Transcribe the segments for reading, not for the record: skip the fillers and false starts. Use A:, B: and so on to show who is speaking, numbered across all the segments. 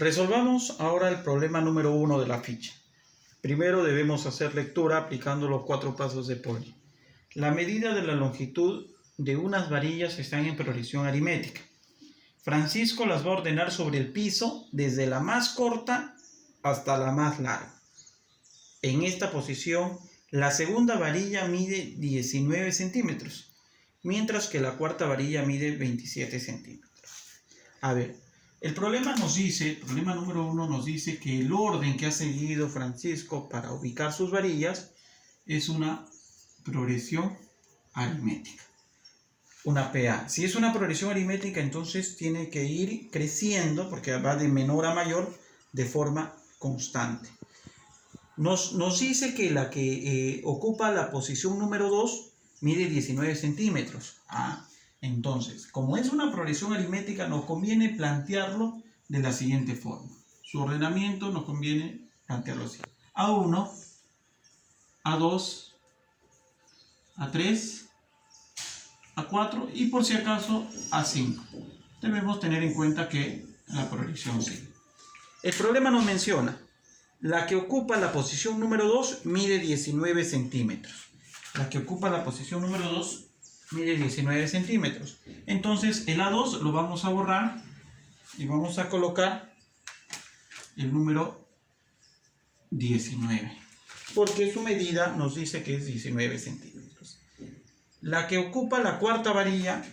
A: Resolvamos ahora el problema número 1 de la ficha. Primero debemos hacer lectura aplicando los 4 pasos de Pauli. La medida de la longitud de unas varillas están en progresión aritmética. Francisco las va a ordenar sobre el piso desde la más corta hasta la más larga. En esta posición, la segunda varilla mide 19 centímetros, mientras que la cuarta varilla mide 27 centímetros. A ver, el problema número 1 nos dice que el orden que ha seguido Francisco para ubicar sus varillas es una progresión aritmética, una PA. Si es una progresión aritmética, entonces tiene que ir creciendo, porque va de menor a mayor, de forma constante. Nos dice que la que ocupa la posición número 2 mide 19 centímetros. Entonces, como es una progresión aritmética, nos conviene plantearlo de la siguiente forma. Su ordenamiento nos conviene plantearlo así: A1, A2, A3, A4 y por si acaso A5. Debemos tener en cuenta que la progresión sigue. El problema nos menciona: la que ocupa la posición número 2 mide 19 centímetros. La que ocupa la posición número 2 mide 19 centímetros. Entonces el A2 lo vamos a borrar y vamos a colocar el número 19, porque su medida nos dice que es 19 centímetros. La que ocupa la cuarta varilla,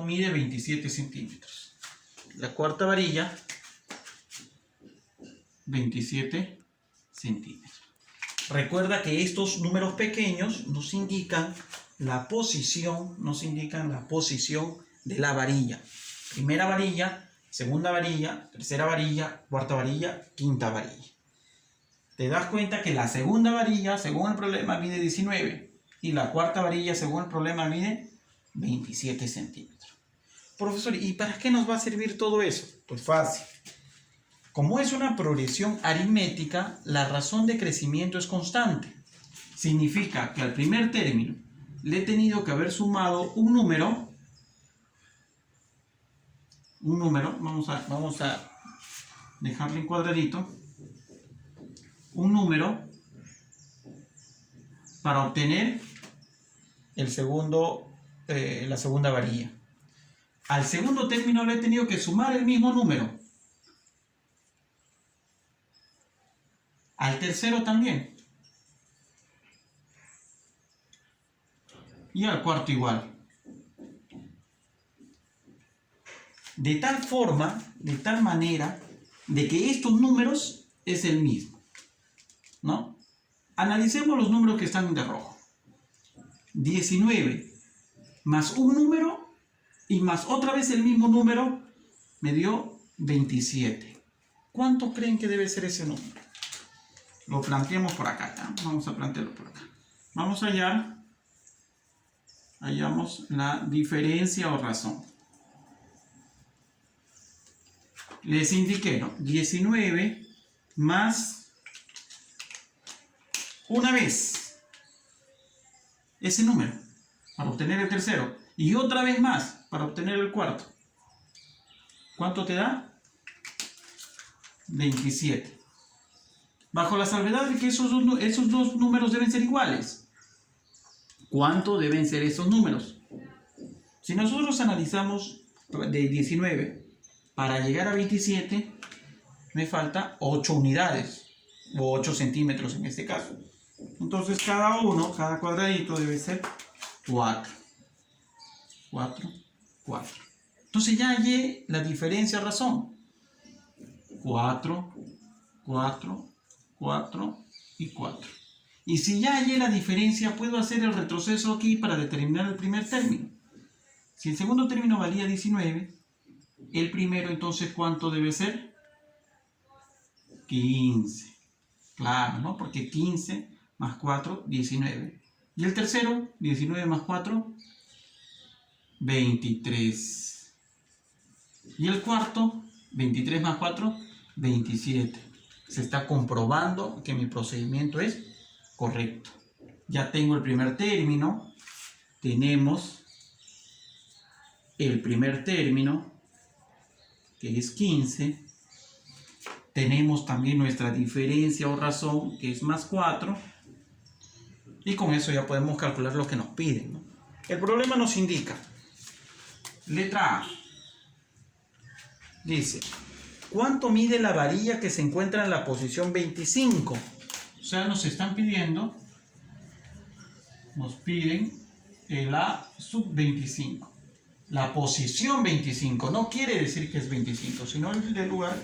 A: mide 27 centímetros. La cuarta varilla, 27 centímetros. Recuerda que estos números pequeños nos indican la posición de la varilla. Primera varilla, segunda varilla, tercera varilla, cuarta varilla, quinta varilla. Te das cuenta que la segunda varilla, según el problema, mide 19 y la cuarta varilla, según el problema, mide 27 centímetros. Profesor, ¿y para qué nos va a servir todo eso? Pues fácil. Como es una progresión aritmética, la razón de crecimiento es constante. Significa que al primer término le he tenido que haber sumado un número. Vamos a dejarle en cuadradito. Un número para obtener la segunda varilla. Al segundo término le he tenido que sumar el mismo número. Al tercero también. Y al cuarto igual. De tal manera, de que estos números es el mismo, ¿no? Analicemos los números que están de rojo. 19 más un número y más otra vez el mismo número me dio 27. ¿Cuánto creen que debe ser ese número? Lo planteamos por acá, ¿ya? Vamos a plantearlo por acá. Vamos a hallamos la diferencia o razón. Les indiqué, ¿no? 19 más una vez ese número para obtener el tercero y otra vez más para obtener el cuarto. ¿Cuánto te da? 27. Bajo la salvedad de que esos dos números deben ser iguales. ¿Cuánto deben ser esos números? Si nosotros analizamos de 19 para llegar a 27, me falta 8 unidades, o 8 centímetros en este caso. Entonces cada cuadradito debe ser 4. 4, 4. Entonces ya hallé la diferencia razón. 4, 4, 4 y 4. Y si ya hallé la diferencia, puedo hacer el retroceso aquí para determinar el primer término. Si el segundo término valía 19, el primero entonces ¿cuánto debe ser? 15. Claro, ¿no? Porque 15 más 4, 19. Y el tercero, 19 más 4, 23. Y el cuarto, 23 más 4, 27. Se está comprobando que mi procedimiento es correcto. Ya tengo el primer término. Tenemos el primer término que es 15. Tenemos también nuestra diferencia o razón, que es más 4. Y con eso ya podemos calcular lo que nos piden, ¿no? El problema nos indica, letra A, dice, ¿cuánto mide la varilla que se encuentra en la posición 25? O sea, nos piden el A sub 25. La posición 25 no quiere decir que es 25, sino el del lugar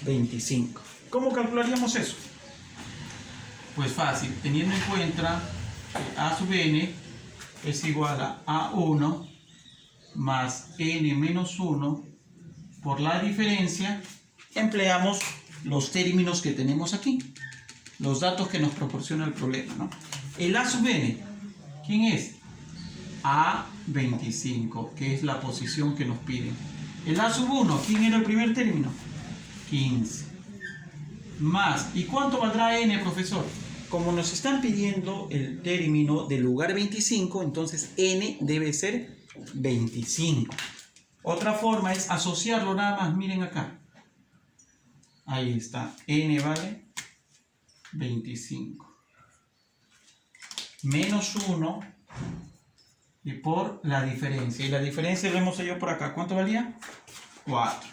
A: 25. ¿Cómo calcularíamos eso? Pues fácil, teniendo en cuenta que A sub n es igual a A1 más n menos 1 por la diferencia, empleamos los términos que tenemos aquí, los datos que nos proporciona el problema, ¿no? El A sub n, ¿quién es? A25, que es la posición que nos piden. El A sub 1, ¿quién era el primer término? 15. Más, ¿y cuánto valdrá n, profesor? Como nos están pidiendo el término del lugar 25, entonces n debe ser 25. Otra forma es asociarlo nada más, miren acá. Ahí está, n vale 25. Menos 1 y por la diferencia. Y la diferencia lo hemos hecho por acá. ¿Cuánto valía? 4.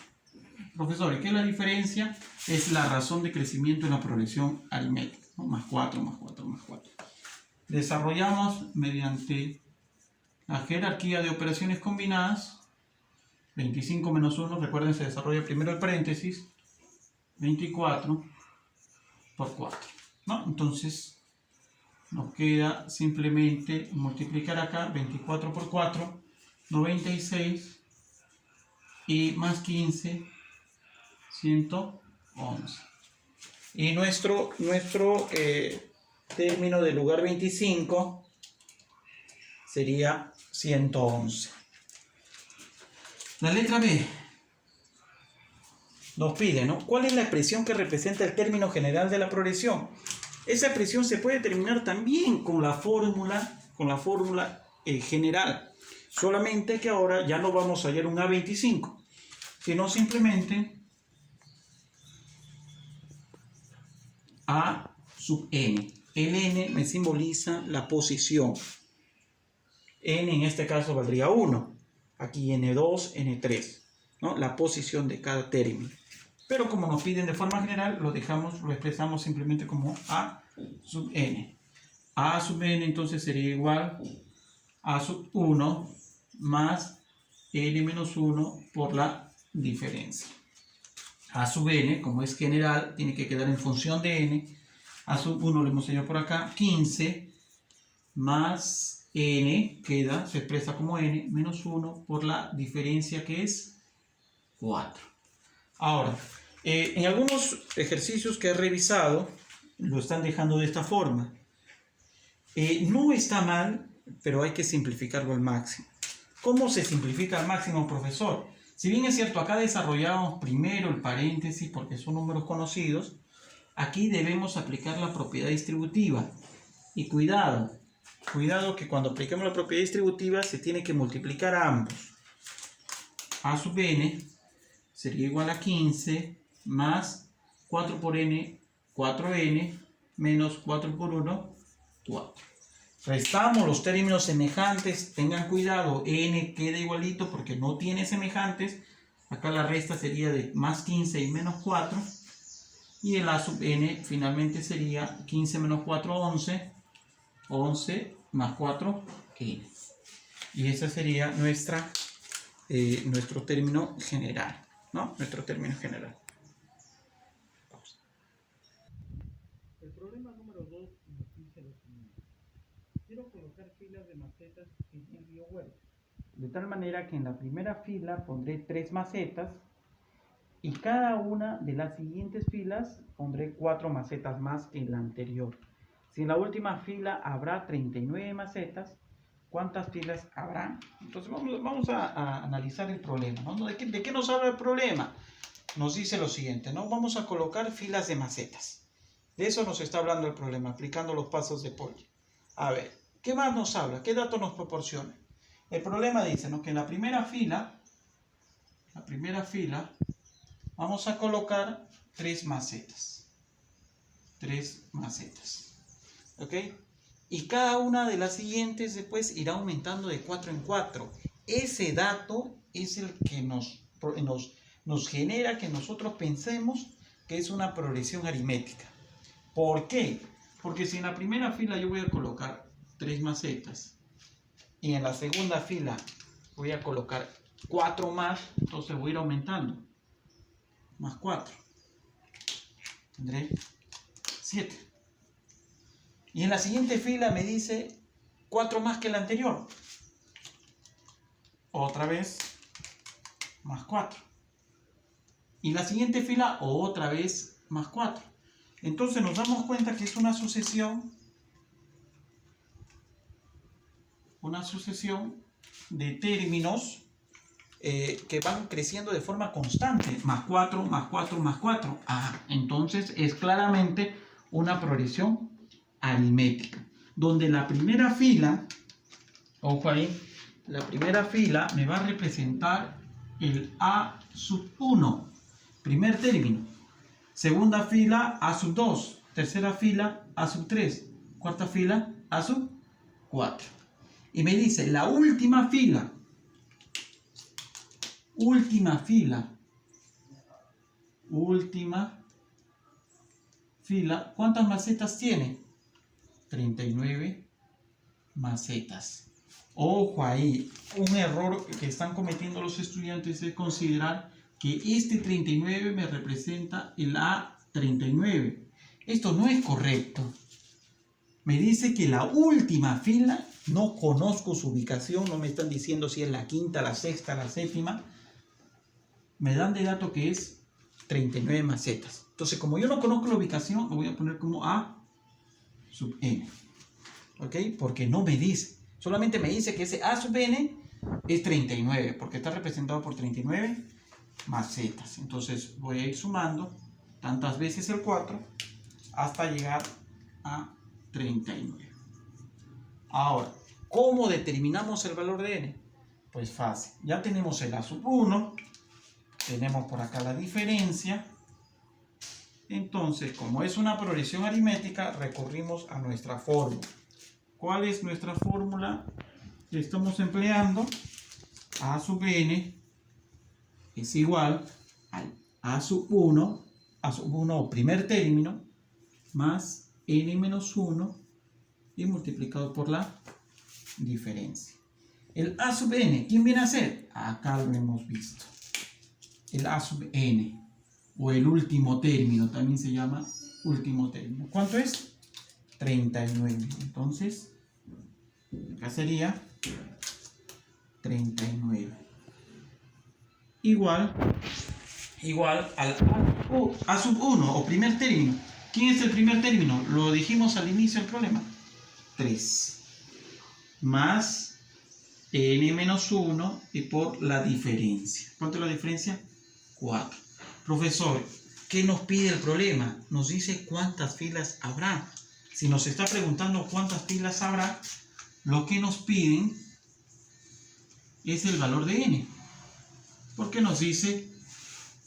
A: Profesor, ¿y qué es la diferencia? Es la razón de crecimiento en la progresión aritmética, ¿no? Más 4, más 4, más 4. Desarrollamos mediante la jerarquía de operaciones combinadas. 25 menos 1, recuerden, se desarrolla primero el paréntesis. 24 por 4, ¿no? Entonces nos queda simplemente multiplicar acá 24 por 4, 96, y más 15, 111. Y nuestro término del lugar 25 sería 111. La letra B nos pide, ¿no? ¿Cuál es la expresión que representa el término general de la progresión? Esa expresión se puede determinar también con la fórmula general. Solamente que ahora ya no vamos a hallar un A25, sino simplemente A sub n. El n me simboliza la posición. N en este caso valdría 1. Aquí n2, n3, ¿no? La posición de cada término. Pero como nos piden de forma general, lo expresamos simplemente como A sub n. A sub n entonces sería igual a sub 1 más n menos 1 por la diferencia. A sub n, como es general, tiene que quedar en función de n. A sub 1 lo hemos hecho por acá, 15 más n se expresa como n menos 1 por la diferencia que es 4. Ahora, en algunos ejercicios que he revisado, lo están dejando de esta forma. No está mal, pero hay que simplificarlo al máximo. ¿Cómo se simplifica al máximo, profesor? Si bien es cierto, acá desarrollamos primero el paréntesis porque son números conocidos, aquí debemos aplicar la propiedad distributiva. Y cuidado que cuando apliquemos la propiedad distributiva se tiene que multiplicar a ambos. A sub n sería igual a 15 más 4 por n, 4n, menos 4 por 1, 4. Restamos los términos semejantes, tengan cuidado, n queda igualito porque no tiene semejantes. Acá la resta sería de más 15 y menos 4. Y el a sub n finalmente sería 15 menos 4, 11. 11 más 4, n. Y ese sería nuestro término general, ¿no? Nuestro término general. El problema número 2 nos dice lo siguiente. Quiero colocar filas de macetas en el biohuerto. De tal manera que en la primera fila pondré 3 macetas y cada una de las siguientes filas pondré 4 macetas más que en la anterior. Si en la última fila habrá 39 macetas, ¿cuántas filas habrá? Entonces vamos a analizar el problema, ¿no? ¿De qué nos habla el problema? Nos dice lo siguiente, ¿no? Vamos a colocar filas de macetas. De eso nos está hablando el problema, aplicando los pasos de Pauli. A ver, ¿qué más nos habla? ¿Qué datos nos proporciona? El problema dice, ¿no? Que en la primera fila Vamos a colocar 3 macetas. 3 macetas. ¿Ok? Y cada una de las siguientes después irá aumentando de 4 en 4. Ese dato es el que nos genera que nosotros pensemos que es una progresión aritmética. ¿Por qué? Porque si en la primera fila yo voy a colocar 3 macetas y en la segunda fila voy a colocar 4 más, entonces voy a ir aumentando. Más 4. Tendré 7. Y en la siguiente fila me dice 4 más que la anterior. Otra vez más 4. Y la siguiente fila otra vez más 4. Entonces nos damos cuenta que es una sucesión de términos que van creciendo de forma constante. Más 4, más 4, más 4. Entonces es claramente una progresión aritmética. Donde la primera fila, ojo ahí, la primera fila me va a representar el A sub 1, primer término. Segunda fila, A sub 2. Tercera fila, A sub 3. Cuarta fila, A sub 4. Y me dice, la última fila, ¿cuántas macetas tiene? 39 macetas. Ojo ahí, un error que están cometiendo los estudiantes es considerar que este 39 me representa el A39. Esto no es correcto. Me dice que la última fila, no conozco su ubicación, no me están diciendo si es la quinta, la sexta, la séptima. Me dan de dato que es 39 macetas. Entonces, como yo no conozco la ubicación, lo voy a poner como A sub n. ¿Ok? Porque no me dice. Solamente me dice que ese A sub n es 39, porque está representado por 39 macetas. Entonces voy a ir sumando tantas veces el 4 hasta llegar a 39. Ahora, ¿cómo determinamos el valor de n? Pues fácil. Ya tenemos el A sub 1, tenemos por acá la diferencia. Entonces, como es una progresión aritmética, recurrimos a nuestra fórmula. ¿Cuál es nuestra fórmula que estamos empleando? A sub n es igual al A sub 1 primer término, más n menos 1 y multiplicado por la diferencia. El A sub n, ¿quién viene a ser? Acá lo hemos visto. El A sub n, o el último término, también se llama último término. ¿Cuánto es? 39. Entonces, acá sería 39. Igual al A sub 1 o primer término. ¿Quién es el primer término? Lo dijimos al inicio del problema. 3. Más n menos 1 y por la diferencia. ¿Cuánto es la diferencia? 4. Profesor, ¿qué nos pide el problema? Nos dice cuántas filas habrá. Si nos está preguntando cuántas filas habrá, lo que nos piden es el valor de n. Porque nos dice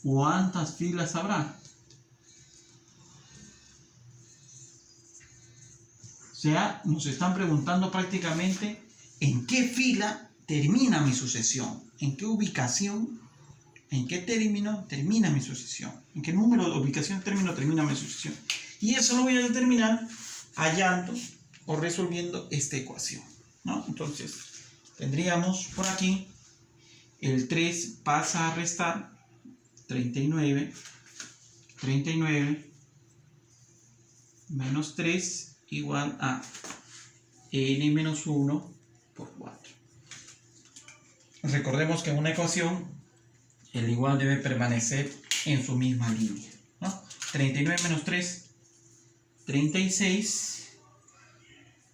A: cuántas filas habrá. O sea, nos están preguntando prácticamente en qué fila termina mi sucesión, en qué ubicación, en qué término termina mi sucesión, en qué número de ubicación termina mi sucesión. Y eso lo voy a determinar hallando o resolviendo esta ecuación, ¿no? Entonces, tendríamos por aquí el 3 pasa a restar 39 menos 3 igual a n menos 1 por 4. Recordemos que en una ecuación el igual debe permanecer en su misma línea, ¿no? 39 menos 3, 36,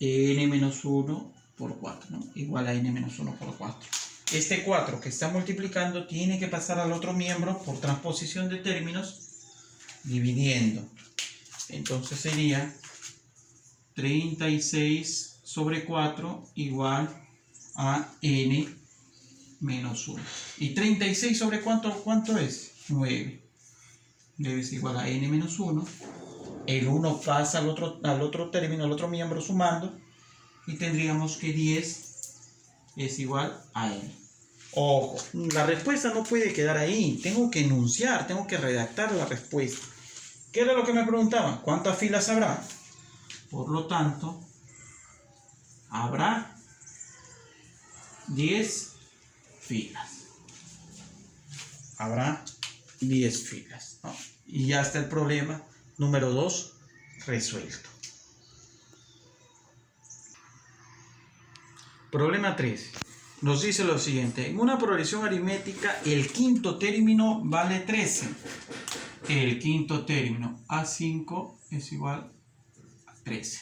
A: n menos 1 por 4, ¿no? Igual a n menos 1 por 4. Este 4 que está multiplicando tiene que pasar al otro miembro por transposición de términos dividiendo. Entonces sería 36 sobre 4 igual a n menos 1. ¿Y 36 sobre cuánto es? 9. debe ser igual a n menos 1. El 1 pasa al otro término, al otro miembro sumando, y tendríamos que 10 es igual a n. Ojo, la respuesta no puede quedar ahí, tengo que enunciar, tengo que redactar la respuesta. ¿Qué era lo que me preguntaban? ¿Cuántas filas habrá? Por lo tanto, habrá 10 filas. Habrá 10 filas, ¿no? Y ya está el problema número 2 resuelto. Problema 3. Nos dice lo siguiente. En una progresión aritmética, el quinto término vale 13. El quinto término, A5, es igual a 13.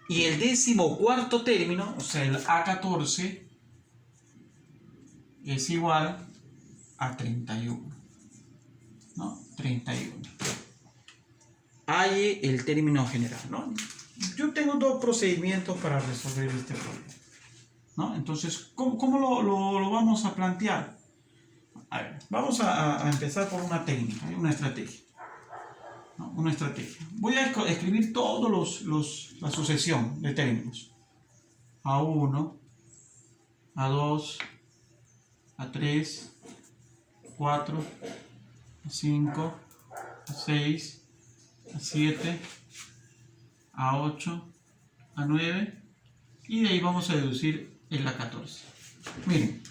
A: Y el 14º término, o sea, el A14, es igual a 31. ¿No? 31. Halle el término general, ¿no? Yo tengo dos procedimientos para resolver este problema, ¿no? Entonces, ¿cómo lo vamos a plantear? A ver, vamos a empezar por una técnica, una estrategia. ¿No? Una estrategia. Voy a escribir todos la sucesión de términos. A1, A2, A3, A4, A5, A6, A7, A8, A9, y de ahí vamos a deducir el A14. Miren,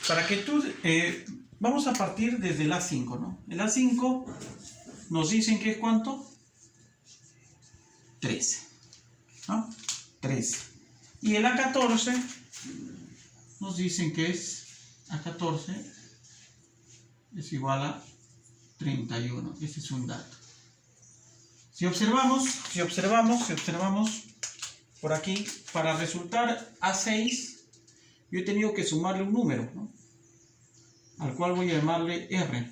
A: para que tú, vamos a partir desde el A5, ¿no? El A5 nos dicen que es ¿cuánto? 13, ¿no? 13. Y el A14 nos dicen que es A14 es igual a 31. Ese es un dato. Si observamos por aquí, para resultar A6, yo he tenido que sumarle un número, ¿no? Al cual voy a llamarle R.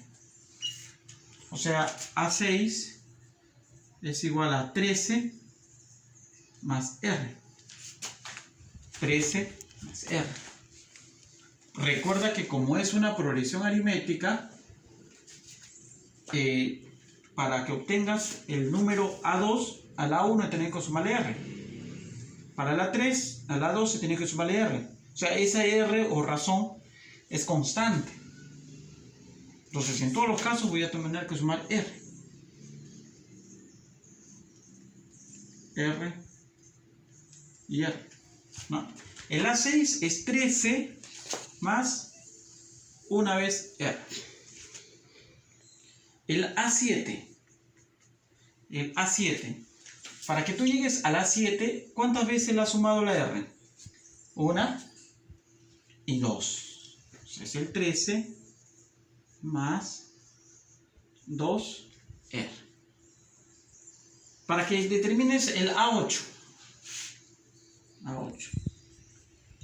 A: O sea, A6 es igual a 13 más R. 13 más R. Recuerda que como es una progresión aritmética, para que obtengas el número A2, a la A1 tenés que sumarle R. Para la A3, a la A2 se tiene que sumarle R. O sea, esa R o razón es constante. Entonces, en todos los casos voy a tener que sumar R. R y R, ¿no? El A6 es 13 más una vez R. El A7, para que tú llegues al A7, ¿cuántas veces le has sumado la R? 1 y 2. Entonces es el 13 más 2R. Para que determines el A8,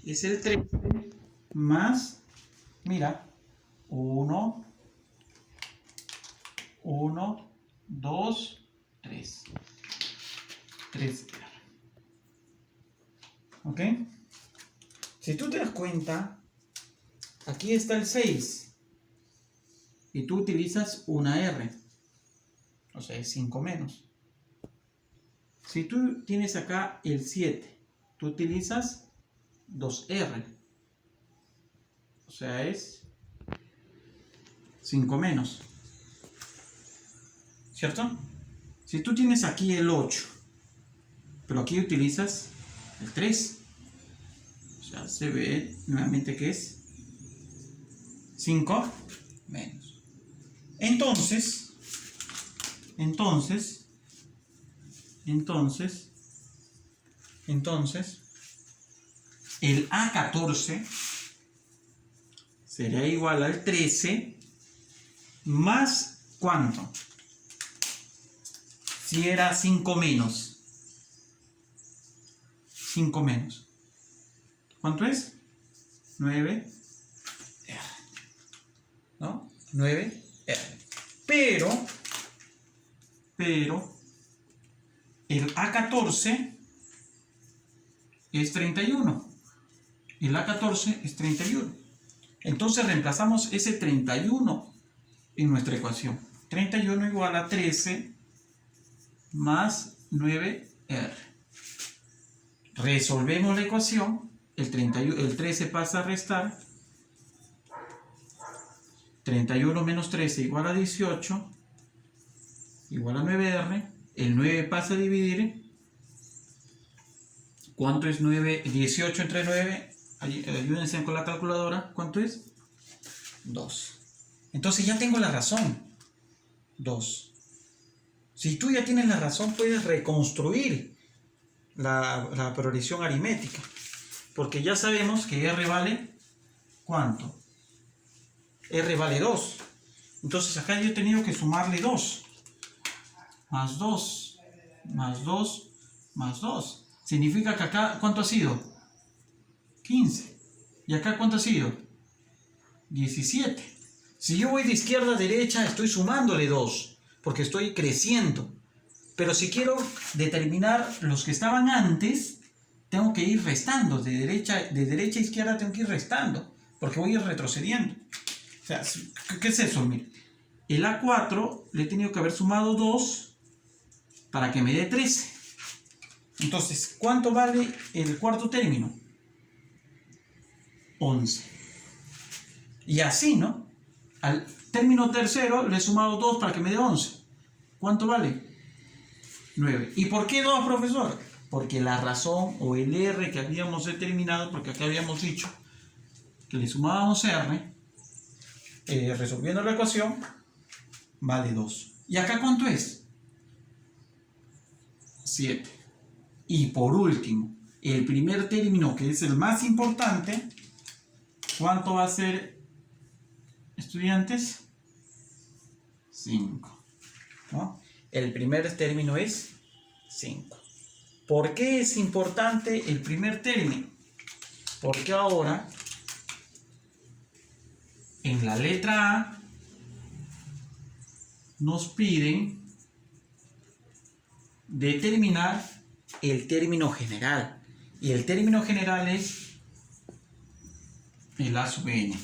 A: es el 13 más, mira, 1, 2, 3. 3R. ¿Ok? Si tú te das cuenta, aquí está el 6 y tú utilizas una R, o sea, es 5 menos. Si tú tienes acá el 7, tú utilizas 2R, o sea, es 5 menos, ¿cierto? Si tú tienes aquí el 8, pero aquí utilizas el 3, o sea, se ve nuevamente que es 5 menos. Entonces, el A14 será igual al 13 más ¿cuánto? Si era 5 menos. 5 menos. ¿Cuánto es? 9R. ¿No? 9R. Pero el A14 es 31. El A14 es 31. Entonces reemplazamos ese 31 en nuestra ecuación. 31 igual a 13 más 9R. Resolvemos la ecuación. El 13 pasa a restar. 31 menos 13 igual a 18. Igual a 9R. El 9 pasa a dividir. ¿Cuánto es 9? 18 entre 9. Ayúdense con la calculadora. ¿Cuánto es? 2. Entonces ya tengo la razón. 2. Si tú ya tienes la razón, puedes reconstruir la progresión aritmética. Porque ya sabemos que R vale, ¿cuánto? R vale 2. Entonces acá yo he tenido que sumarle 2. Más 2. Más 2. Más 2. Significa que acá, ¿cuánto ha sido? 15. ¿Y acá cuánto ha sido? 17. Si yo voy de izquierda a derecha, estoy sumándole 2, porque estoy creciendo. Pero si quiero determinar los que estaban antes, tengo que ir restando. De derecha a izquierda tengo que ir restando, porque voy a ir retrocediendo. O sea, ¿qué es eso? Mire, el A4 le he tenido que haber sumado 2 para que me dé 13. Entonces, ¿cuánto vale el cuarto término? 11. Y así, ¿no? Al término tercero le he sumado 2 para que me dé 11. ¿Cuánto vale? 9. ¿Y por qué 2, profesor? Porque la razón o el R que habíamos determinado, porque acá habíamos dicho que le sumábamos R, resolviendo la ecuación, vale 2. ¿Y acá cuánto es? 7. Y por último, el primer término, que es el más importante, ¿cuánto va a ser, estudiantes? 5. ¿No? El primer término es 5. ¿Por qué es importante el primer término? Porque ahora, en la letra A, nos piden determinar el término general. Y el término general es el A sub n.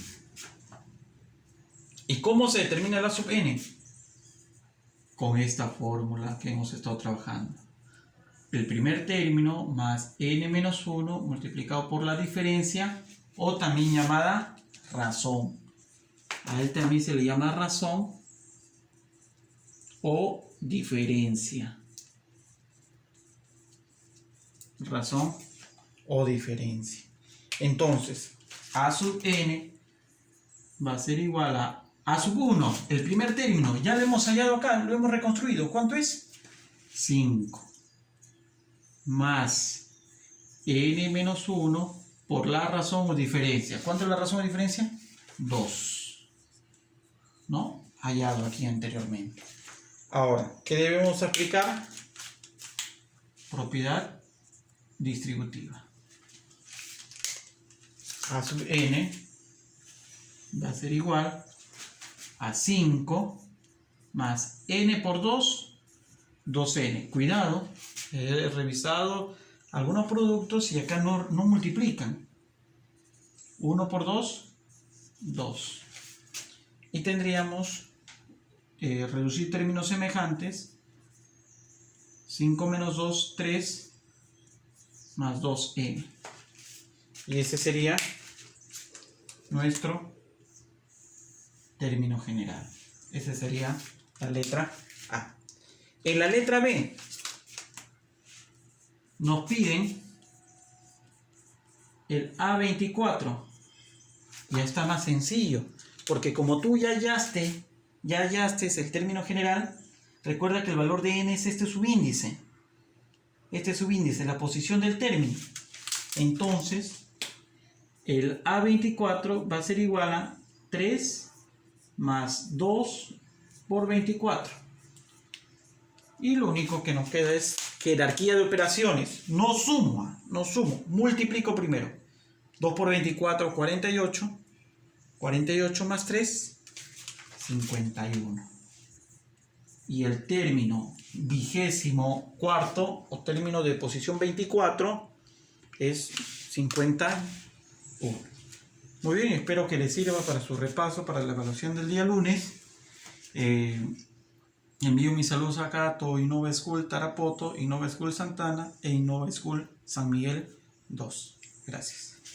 A: ¿Y cómo se determina el A sub n? Con esta fórmula que hemos estado trabajando. El primer término más n menos 1 multiplicado por la diferencia, o también llamada razón. A él también se le llama razón o diferencia. Razón o diferencia. Entonces, A sub n va a ser igual a sub 1, el primer término, ya lo hemos hallado acá, lo hemos reconstruido. ¿Cuánto es? 5. Más n menos 1 por la razón o diferencia. ¿Cuánto es la razón o diferencia? 2. ¿No? Hallado aquí anteriormente. Ahora, ¿qué debemos aplicar? Propiedad distributiva. A sub n va a ser igual a 5 más n por 2, 2n. Cuidado, he revisado algunos productos y acá no multiplican. 1 por 2, 2. Y tendríamos reducir términos semejantes. 5 menos 2, 3 más 2n. Y ese sería nuestro término general. Esa sería la letra A. En la letra B nos piden el A24. Ya está más sencillo, porque como tú ya hallaste el término general, recuerda que el valor de n es este subíndice. Este subíndice, la posición del término. Entonces, el A24 va a ser igual a 3 más 2 por 24. Y lo único que nos queda es jerarquía de operaciones. No sumo, multiplico primero. 2 por 24, 48. 48 más 3, 51. Y el término 24 o término de posición 24 es 51. Muy bien, espero que les sirva para su repaso, para la evaluación del día lunes. Envío mis saludos acá a todo Innova School Tarapoto, Innova School Santana e Innova School San Miguel 2. Gracias.